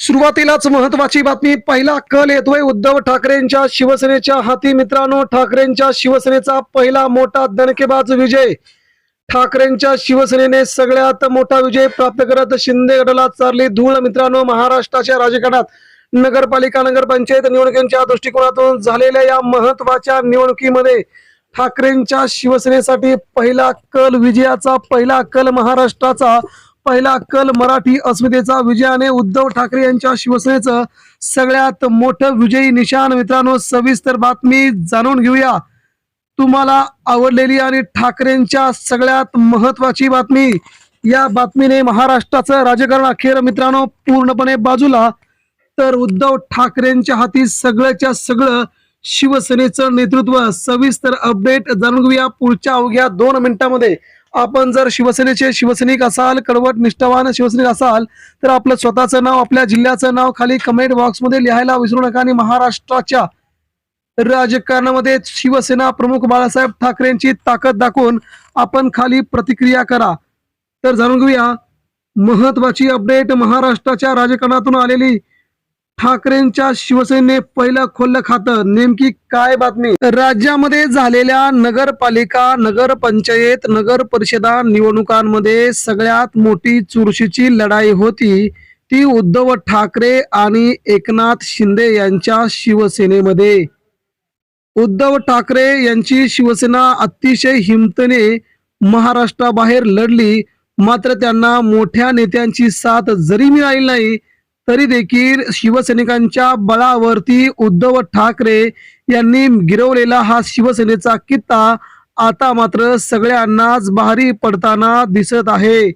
सुरुवातीलाच महत्वाची बातमी. पहिला कल येतोय उद्धव ठाकरेंच्या शिवसेनेच्या हाती. मित्रांनो, ठाकरेंच्या शिवसेनेचा पहिला मोठा दणकेबाज विजय. ठाकरेंच्या शिवसेनेने सगळ्यात मोठा विजय प्राप्त करत शिंदे गटाला चारली धूळ. मित्रांनो, महाराष्ट्राच्या राजकारणात नगरपालिका नगरपंचायत निवडणुकीच्या दृष्टिकोनातून झालेल्या या महत्वाच्या निवडणुकीमध्ये ठाकरेंच्या शिवसेनेसाठी पहिला कल विजयाचा, पहिला कल महाराष्ट्राचा, पहिला कल मराठी अस्मितेचा विजयाने उद्धव ठाकरे यांच्या शिवसेनेचं सगळ्यात मोठं विजयी निशाण. मित्रांनो, सविस्तर बातमी जाणून घेऊया. तुम्हाला आवडलेली आणि ठाकरेंच्या सगळ्यात महत्वाची बातमी. या बातमीने महाराष्ट्राचं राजकारण अखेर मित्रांनो पूर्णपणे बाजूला, तर उद्धव ठाकरेंच्या हाती सगळ्याच्या सगळं शिवसेनेचं नेतृत्व. सविस्तर अपडेट जाणून घेऊया पुढच्या अवघ्या 2 मिनिटांमध्ये. आपण जर शिवसेनेचे शिवसैनिक असाल, कडवट निष्ठावान शिवसैनिक असाल, तर आपलं स्वतःचं नाव, आपल्या जिल्ह्याचं नाव खाली कमेंट बॉक्समध्ये लिहायला विसरू नका. आणि महाराष्ट्राच्या राजकारणामध्ये शिवसेना प्रमुख बाळासाहेब ठाकरेंची ताकद दाखवून आपण खाली प्रतिक्रिया करा. तर जाणून घेऊया महत्वाची अपडेट. महाराष्ट्राच्या राजकारणातून आलेली. ठाकरेंच्या शिवसेनेने पहिलं खोललं खातं. नेमकी काय बातमी? राज्यामध्ये झालेल्या नगरपालिका, नगरपंचायत, नगर परिषदा निवडणुकांमध्ये सगळ्यात मोठी चुरशीची लढाई होती ती उद्धव ठाकरे आणि एकनाथ शिंदे यांच्या शिवसेनेमध्ये. उद्धव ठाकरे यांची शिवसेना अतिशय हिमतीने महाराष्ट्राबाहेर लढली, मात्र त्यांना मोठ्या नेत्यांची साथ जरी मिळाली नाही तरी देखील शिवसैनिकांच्या बळावरती उद्धव ठाकरे यांनी गिरवलेला हा शिवसेनेचा कित्ता आता मात्र सगळ्यांनाच भारी पडताना दिसत आहे.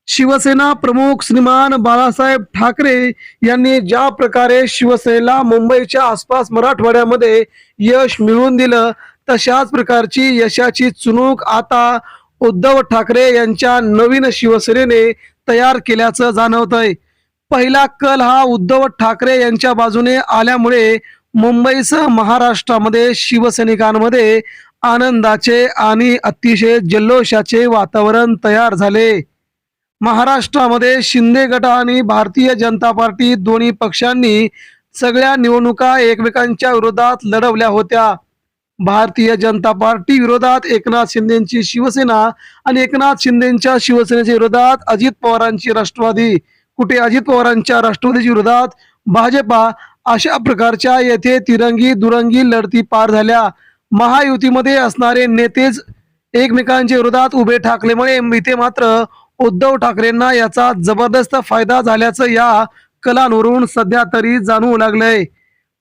शिवसेना प्रमुख श्रीमान बाळासाहेब ठाकरे यांनी ज्या प्रकारे शिवसेनेला मुंबईच्या आसपास मराठवाड्यामध्ये यश मिळवून दिलं, तशाच प्रकारची यशाची चुणूक आता उद्धव ठाकरे यांच्या नवीन शिवसेनेने तयार केल्याचं जाणवतंय. पहिला कल हा उद्धव ठाकरे यांच्या बाजूने आल्यामुळे मुंबईसह महाराष्ट्रामध्ये शिवसैनिकांमध्ये आनंदाचे आणि अतिशय जल्लोषाचे वातावरण तयार झाले. महाराष्ट्रामध्ये शिंदे गट आणि भारतीय जनता पार्टी दोन्ही पक्षांनी सगळ्या निवडणुका एकमेकांच्या विरोधात लढवल्या होत्या. भारतीय जनता पार्टी विरोधात एकनाथ शिंदेची शिवसेना आणि एकनाथ शिंदेच्या शिवसेनेच्या विरोधात अजित पवारांची राष्ट्रवादी, कुठे अजित पवारांच्या राष्ट्रवादीच्या विरोधात भाजपा, अशा प्रकारच्या येथे तिरंगी दुरंगी लढती पार झाल्या. महायुतीमध्ये असणारे नेतेच एकमेकांच्या विरोधात उभे ठाकल्यामुळे इथे मात्र उद्धव ठाकरेंना याचा जबरदस्त फायदा झाल्याचं या कलांवरून सध्या तरी जाणवू लागलंय.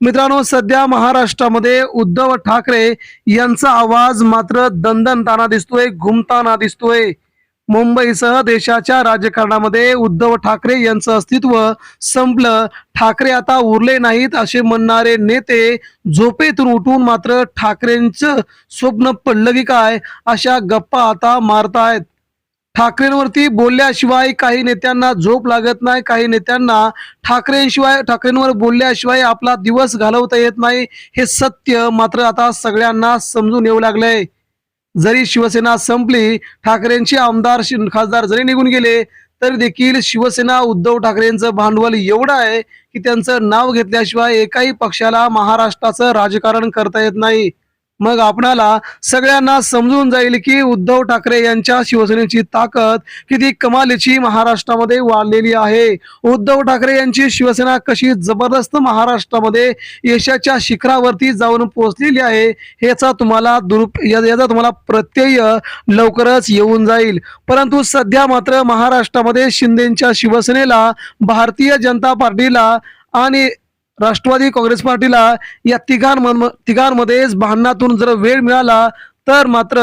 मित्रांनो, सध्या महाराष्ट्रामध्ये उद्धव ठाकरे यांचा आवाज मात्र दणदणताना दिसतोय, घुमताना दिसतोय. मुंबईसह देशाच्या राजकारणामध्ये उद्धव ठाकरे यांचं अस्तित्व संपलं, ठाकरे आता उरले नाहीत असे म्हणणारे नेते झोपेतून उठून मात्र ठाकरेंचं स्वप्न पडलं की काय अशा गप्पा आता मारतायत. ठाकरेंवरती बोलल्याशिवाय काही नेत्यांना झोप लागत नाही, काही नेत्यांना ठाकरेंवर बोलल्याशिवाय आपला दिवस घालवता येत नाही. हे सत्य मात्र आता सगळ्यांना समजून येऊ लागलंय. जरी शिवसेना संपली, ठाकरेंचे आमदार खासदार जरी निघून गेले, तरी देखील शिवसेना उद्धव ठाकरेंचं भांडवल एवढं आहे की त्यांचं नाव घेतल्याशिवाय एकाही पक्षाला महाराष्ट्राचं राजकारण करता येत नाही. मग आपणाला सगळ्यांना समजून जाईल की उद्धव ठाकरे यांच्या शिवसेनेची ताकद किती कमालीची महाराष्ट्रामध्ये वाढलेली आहे. उद्धव ठाकरे यांची शिवसेना कशी जबरदस्त महाराष्ट्रामध्ये यशाच्या शिखरावरती जाऊन पोहोचलेली आहे याचा तुम्हाला प्रत्यय लवकरच येऊन जाईल. परंतु सध्या मात्र महाराष्ट्रामध्ये शिंदेच्या शिवसेनेला, भारतीय जनता पार्टीला आणि राष्ट्रवादी काँग्रेस पार्टीला या तिघांमध्येच भांडणातून जर वेळ मिळाला तर मात्र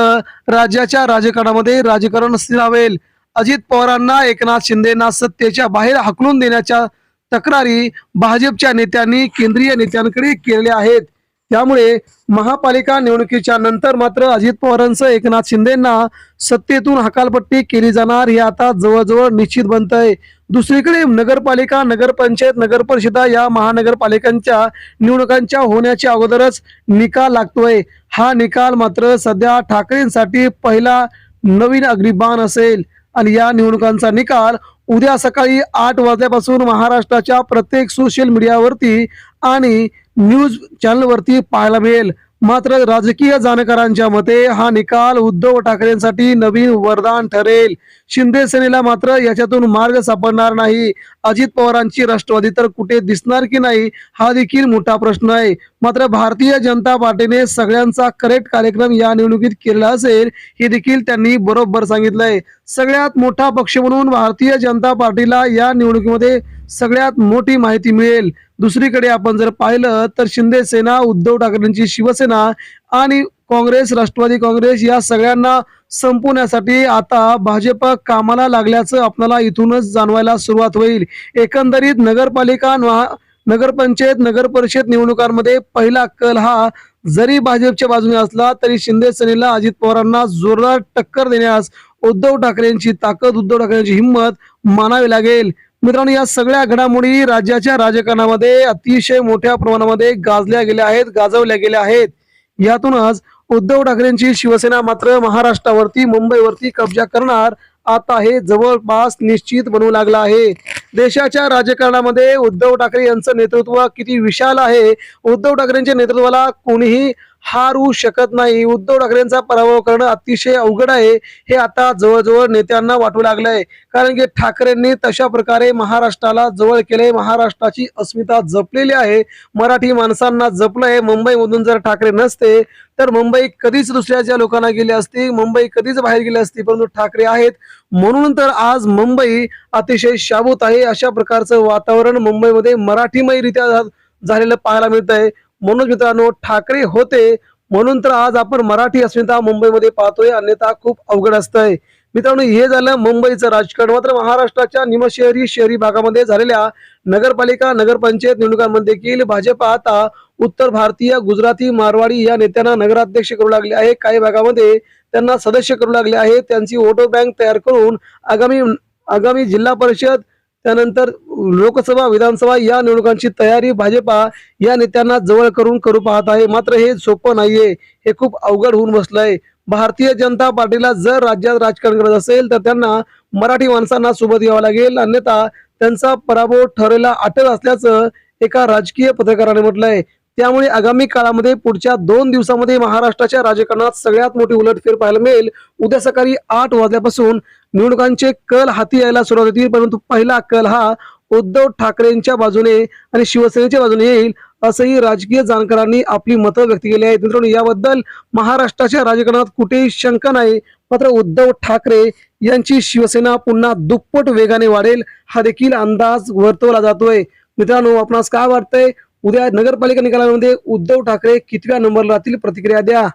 राज्याच्या राजकारणामध्ये राजकारण स्थिरावेल. अजित पवारांना, एकनाथ शिंदेना सत्तेच्या बाहेर हाकलून देण्याच्या तक्रारी भाजपच्या नेत्यांनी केंद्रीय नेत्यांकडे केलेल्या आहेत. त्यामुळे महापालिका निवडणुकीच्या नंतर मात्र अजित पवारांसह एकनाथ शिंदेना सत्तेतून हकालपट्टी केली जाणार हे आता जवळजवळ निश्चित बनतंय. दुसरीकडे नगरपालिका, नगरपंचायत, नगरपरिषदा या महानगरपालिकांच्या निवडणुकांच्या होण्याच्या अगोदरच निकाल लागतोय. हा निकाल मात्र सध्या ठाकरेंसाठी पहिला नवीन अग्निबाण असेल आणि या निवडणुकांचा निकाल उद्या सकाळी 8 वाजल्यापासून महाराष्ट्राच्या प्रत्येक सोशल मीडियावरती आणि न्यूज चॅनलवरती पाहायला मिळेल. मात्र राजकीय जाणकारांच्या मते हा निकाल उद्धव ठाकरेंसाठी नवीन वरदान ठरेल. शिंदे सेनेला मात्र याच्यातून मार्ग सापडणार नाही. अजित पवारांची राष्ट्रवादी तर कुठे दिसणार की नाही हा देखील मोठा प्रश्न आहे. मात्र भारतीय जनता पार्टीने सगळ्यांचा करेक्ट कार्यक्रम या निवडणुकीत केलेला असेल हे देखील त्यांनी बरोबर सांगितलंय. सगळ्यात मोठा पक्ष म्हणून भारतीय जनता पार्टीला या निवडणुकीमध्ये सगळ्यात मोठी माहिती मिळेल. दुसरीकडे आपण जर पाहिलं तर शिंदे सेना, उद्धव ठाकरेंची शिवसेना आणि काँग्रेस, राष्ट्रवादी काँग्रेस या सगळ्यांना संपवण्यासाठी आता भाजप कामाला लागल्याचं आपल्याला इथूनच जाणवायला सुरुवात होईल. एकंदरीत नगरपंचायत, नगरपरिषद निवडणुकांमध्ये पहिला कल हा जरी भाजपच्या बाजूने असला तरी शिंदे सेनेला, अजित पवारांना जोरदार टक्कर देण्यास उद्धव ठाकरेंची ताकद, उद्धव ठाकरेंची हिंमत मानावी लागेल. मित्रांनो, या सगळ्या घडामोडी राज्याच्या राजकारणामध्ये अतिशय मोठ्या प्रमाणामध्ये गाजवल्या गेल्या आहेत. यातूनच उद्धव ठाकरेंची शिवसेना मात्र महाराष्ट्रावरती, मुंबईवरती कब्जा करणार आता हे जवळपास निश्चित बनू लागला आहे. देशाच्या राजकारणामध्ये उद्धव ठाकरे यांचं नेतृत्व किती विशाल आहे. उद्धव ठाकरेंच्या नेतृत्वाला कोणीही हारू शकत नाही. उद्धव ठाकरेंचा पराभव करणं अतिशय अवघड आहे हे आता जवळजवळ नेत्यांना वाटू लागलंय. कारण की ठाकरेंनी तशा प्रकारे महाराष्ट्राला जवळ केले, महाराष्ट्राची अस्मिता जपलेली आहे, मराठी माणसांना जपलंय. मुंबईमधून जर ठाकरे नसते तर मुंबई कधीच दुसऱ्याच्या लोकांना गेली असती, मुंबई कधीच बाहेर गेली असती. परंतु ठाकरे आहेत म्हणून तर आज मुंबई अतिशय शाबूत आहे. अशा प्रकारचं वातावरण मुंबईमध्ये मराठीमयरित्या झालेलं पाहायला मिळत आहे. म्हणून मित्रांनो, ठाकरे होते म्हणून तर आज आपण मराठी अस्मिता मुंबईमध्ये पाहतोय, अन्यथा खूप अवघड असतंय. मित्रांनो, हे झालं मुंबईचं राजकारण. मात्र महाराष्ट्राच्या निमशहरी, शहरी भागामध्ये झालेल्या नगरपालिका, नगरपंचायत निवडणुकांमध्ये देखील भाजप आता उत्तर भारतीय, गुजराती, मारवाडी या नेत्यांना नगराध्यक्ष करू लागले आहे. काही भागामध्ये त्यांना सदस्य करू लागले आहे. त्यांची वोटर बँक तयार करून आगामी जिल्हा परिषद, त्यानंतर लोकसभा, विधानसभा या निवडणुकांची तयारी भाजपा या नेत्यांना जवळ करून करू पाहत आहे. मात्र हे सोपं नाहीये, हे खूप अवघड होऊन बसलंय. भारतीय जनता पार्टीला जर राज्यात राजकारण करत असेल तर त्यांना मराठी माणसांना सोबत यावं लागेल, अन्यथा त्यांचा पराभव ठरायला अटळ असल्याचं एका राजकीय पत्रकाराने म्हटलंय. त्यामुळे आगामी काळामध्ये पुढच्या 2 दिवसामध्ये महाराष्ट्राच्या राजकारणात सगळ्यात मोठी उलटफेर पाहायला मिळेल. उद्या सकाळी 8 वाजल्यापासून निवडणुकांचे कल हाती यायला सुरुवात होतील. परंतु पहिला कल हा उद्धव ठाकरेंच्या बाजूने आणि शिवसेनेच्या बाजूने येईल असंही राजकीय जाणकारांनी आपली मतं व्यक्त केली आहेत. मित्रांनो, याबद्दल महाराष्ट्राच्या राजकारणात कुठेही शंका नाही. मात्र उद्धव ठाकरे यांची शिवसेना पुन्हा दुप्पट वेगाने वाढेल हा देखील अंदाज वर्तवला जातोय. मित्रांनो, आपणास काय वाटतंय? उद्या नगरपालिका निकालांमध्ये उद्धव ठाकरे कितव्या नंबरला राहतील? प्रतिक्रिया द्या.